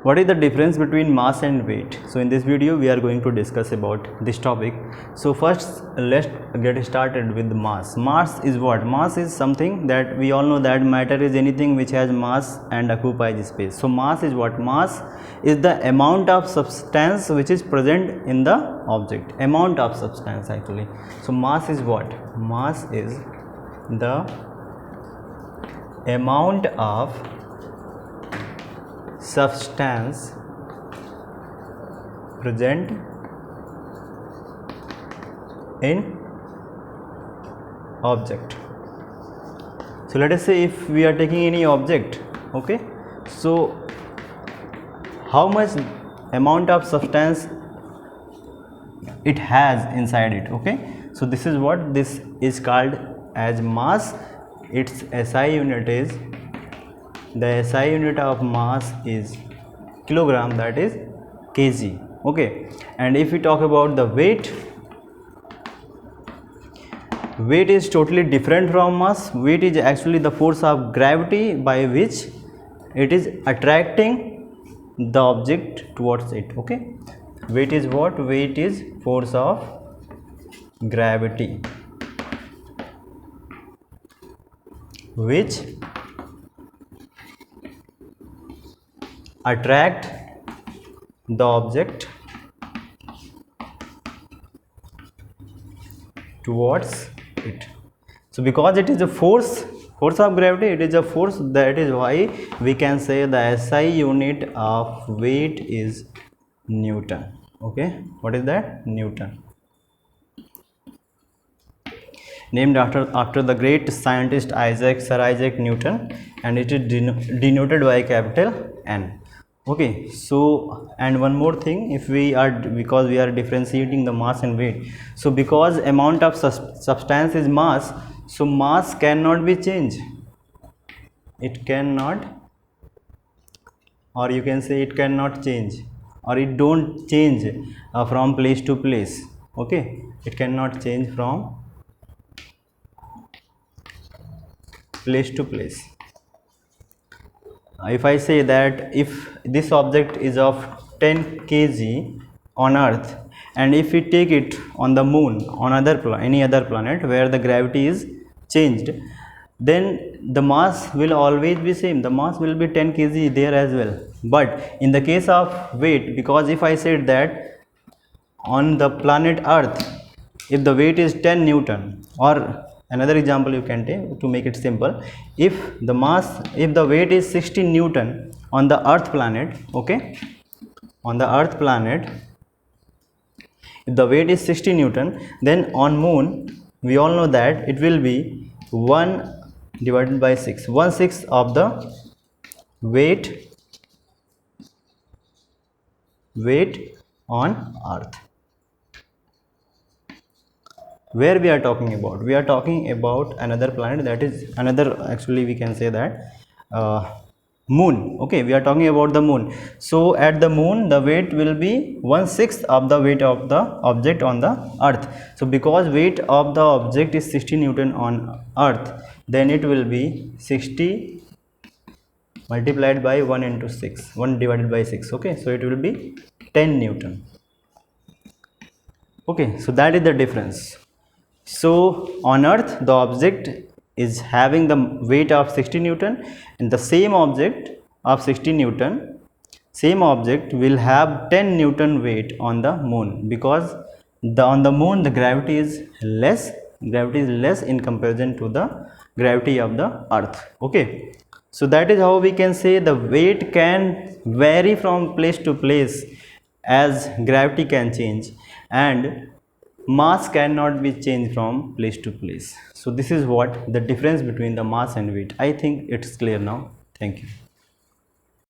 What is the difference between mass and weight? So in this video we are going to discuss about this topic. So first let's get started with mass. Mass is what? Mass is something that we all know that matter is anything which has mass and occupies space. So mass is what? Mass is the amount of substance which is present in the object. Amount of substance actually. So mass is what? Mass is the amount of substance present in object. So let us say if we are taking any object, okay, so how much amount of substance it has inside it, okay. So this is what this is called as mass. Its SI unit is, the SI unit of mass is kilogram, that is kg, okay. And if we talk about the weight, weight is totally different from mass. Weight is actually the force of gravity by which it is attracting the object towards it, okay. Weight is what? Weight is force of gravity which attract the object towards it. So because it is a force of gravity, it is a force, that is why we can say the SI unit of weight is Newton, okay. What is that? Newton, named after the great scientist Sir Isaac Newton, and it is denoted by capital N. Okay, so and one more thing, if we are, because we are differentiating the mass and weight, so because amount of substance is mass, so mass cannot be changed. It cannot, or you can say it cannot change, or it don't change from place to place, okay. It cannot change from place to place. If I say that if this object is of 10 kg on earth, and if we take it on the moon, on any other planet where the gravity is changed, then the mass will always be same. The mass will be 10 kg there as well. But in the case of weight, because if I said that on the planet earth, if the weight is 10 Newton, or another example you can take to make it simple, if the weight is 16 Newton on the earth planet, okay, on the earth planet, if the weight is 60 Newton, then on moon we all know that it will be 1 divided by 6, 1/6 of the weight on earth. Where we are talking about? We are talking about another planet, that is another, actually we can say that moon, okay. We are talking about the moon. So at the moon the weight will be 1/6 of the weight of the object on the earth. So because weight of the object is 60 Newton on earth, then it will be 60 multiplied by 1 into 6, 1 divided by 6, okay. So it will be 10 Newton, okay. So that is the difference. So on earth the object is having the weight of 60 Newton, and the same object of 60 Newton, same object will have 10 Newton weight on the moon, because on the moon the gravity is less in comparison to the gravity of the earth, okay. So that is how we can say the weight can vary from place to place as gravity can change, and mass cannot be changed from place to place. So this is what the difference between the mass and weight. I think it's clear now. Thank you.